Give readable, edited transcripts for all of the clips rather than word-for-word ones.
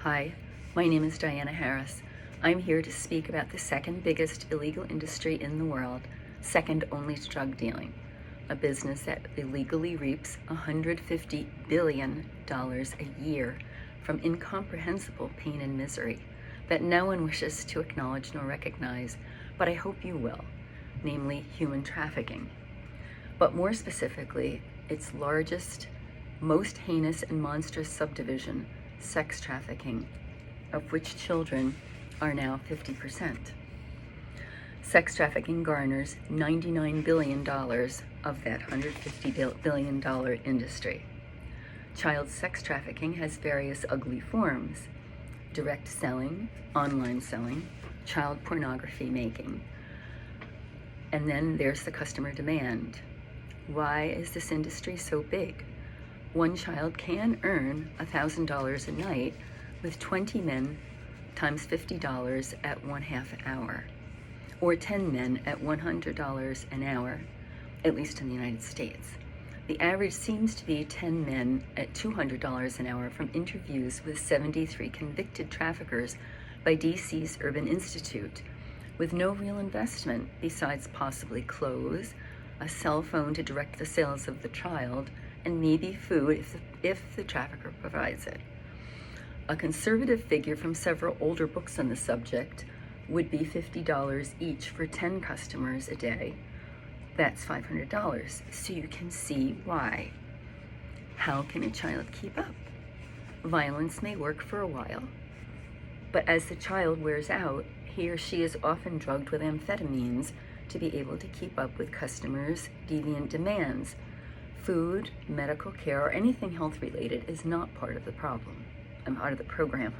Hi, my name is Diana Harris. I'm here to speak about the second biggest illegal industry in the world, second only to drug dealing, a business that illegally reaps $150 billion a year from incomprehensible pain and misery that no one wishes to acknowledge nor recognize, but I hope you will, namely human trafficking. But more specifically, its largest, most heinous and monstrous subdivision, sex trafficking, of which children are now 50%. Sex trafficking garners $99 billion of that $150 billion industry. Child sex trafficking has various ugly forms: direct selling, online selling, child pornography making. And then there's the customer demand. Why is this industry so big? One child can earn $1,000 a night with 20 men times $50 at 1/2 hour, or 10 men at $100 an hour, at least in the United States. The average seems to be 10 men at $200 an hour from interviews with 73 convicted traffickers by DC's Urban Institute, with no real investment besides possibly clothes, a cell phone to direct the sales of the child, and maybe food if the trafficker provides it. A conservative figure from several older books on the subject would be $50 each for 10 customers a day. That's $500, so you can see why. How can a child keep up? Violence may work for a while, but as the child wears out, he or she is often drugged with amphetamines to be able to keep up with customers' deviant demands. Food, medical care, or anything health-related is not part of the problem. Part of the program,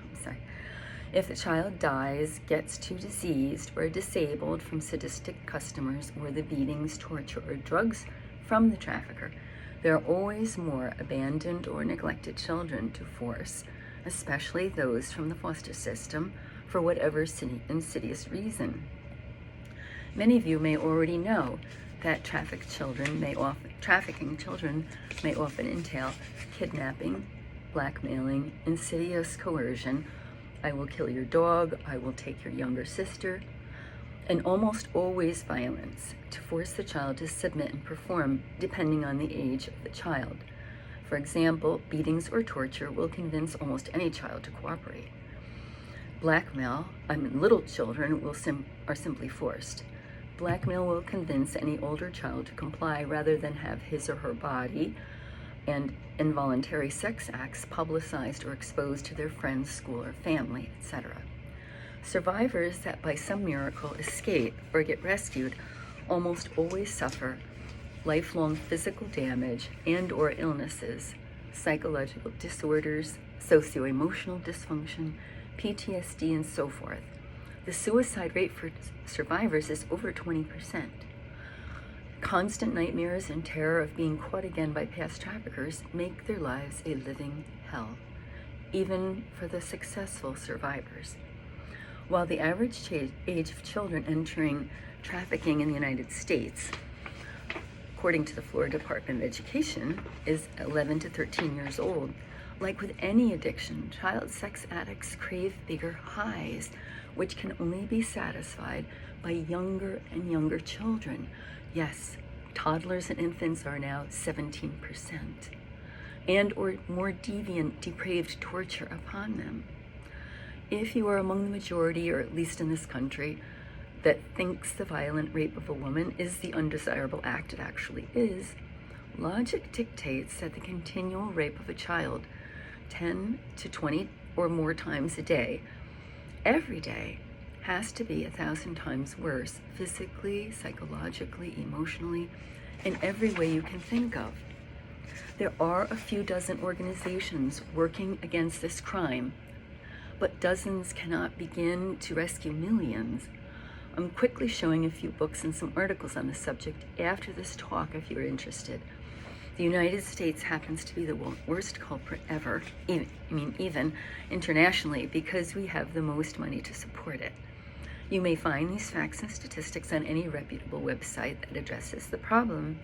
If the child dies, gets too diseased or disabled from sadistic customers or the beatings, torture, or drugs from the trafficker, there are always more abandoned or neglected children to force, especially those from the foster system, for whatever insidious reason. Many of you may already know that trafficking children may often entail kidnapping, blackmailing, insidious coercion, I will kill your dog, I will take your younger sister, and almost always violence to force the child to submit and perform depending on the age of the child. For example, beatings or torture will convince almost any child to cooperate. Little children are simply forced. Blackmail will convince any older child to comply rather than have his or her body and involuntary sex acts publicized or exposed to their friends, school, or family, etc. Survivors that by some miracle escape or get rescued almost always suffer lifelong physical damage and/or illnesses, psychological disorders, socio-emotional dysfunction, PTSD, and so forth. The suicide rate for survivors is over 20%. Constant nightmares and terror of being caught again by past traffickers make their lives a living hell, even for the successful survivors. While the average age of children entering trafficking in the United States, according to the Florida Department of Education, is 11 to 13 years old, like with any addiction, child sex addicts crave bigger highs, which can only be satisfied by younger and younger children. Yes, toddlers and infants are now 17%, and/or more deviant, depraved torture upon them. If you are among the majority, or at least in this country, that thinks the violent rape of a woman is the undesirable act it actually is, logic dictates that the continual rape of a child 10 to 20 or more times a day, every day, has to be 1,000 times worse, physically, psychologically, emotionally, in every way you can think of. There are a few dozen organizations working against this crime, but dozens cannot begin to rescue millions. I'm quickly showing a few books and some articles on the subject after this talk if you're interested. The United States happens to be the worst culprit ever, even internationally, because we have the most money to support it. You may find these facts and statistics on any reputable website that addresses the problem.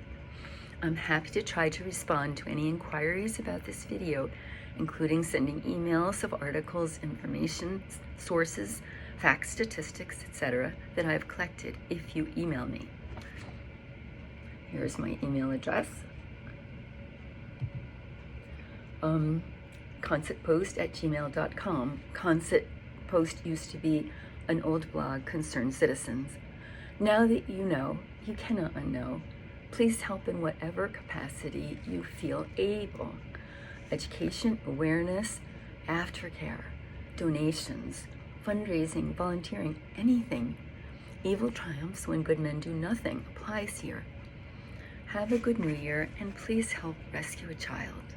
I'm happy to try to respond to any inquiries about this video including sending emails of articles, information, sources, facts, statistics, etc. that I've collected if you email me. Here's my email address. ConsetPost@gmail.com. Conset Post used to be an old blog, Concerned Citizens. Now that you know, you cannot unknow. Please help in whatever capacity you feel able. Education, awareness, aftercare, donations, fundraising, volunteering, anything. Evil triumphs when good men do nothing applies here. Have a good New Year, and please help rescue a child.